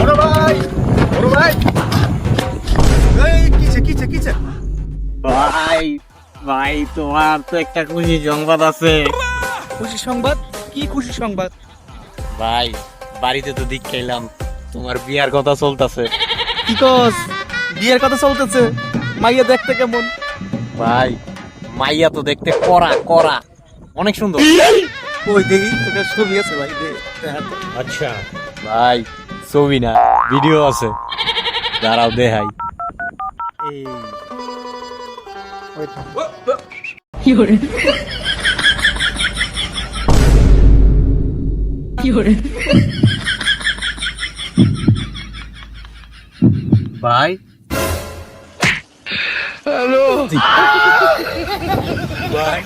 বড় ভাই, বড় ভাই, এই কিছে কিছে কিছে? ভাই ভাই তোমার তো একটা খুশি সংবাদ আছে। খুশি সংবাদ? কি খুশি সংবাদ? ভাই বাড়িতে তো দিক খেলাম তোমার বিয়ার কথা চলতেছে। কি কস? বিয়ের কথা চলতেছে? মাইয়া দেখতে কেমন? ভাই মাইয়া তো দেখতে কড়া কড়া, অনেক সুন্দর। ওই দেখি তোকে ছবি আছে ভাই, দে। আচ্ছা ভাই, ছবি না ভিডিও আছে, দাঁড়াও দেখাই। এই ভাই হ্যালো ভাই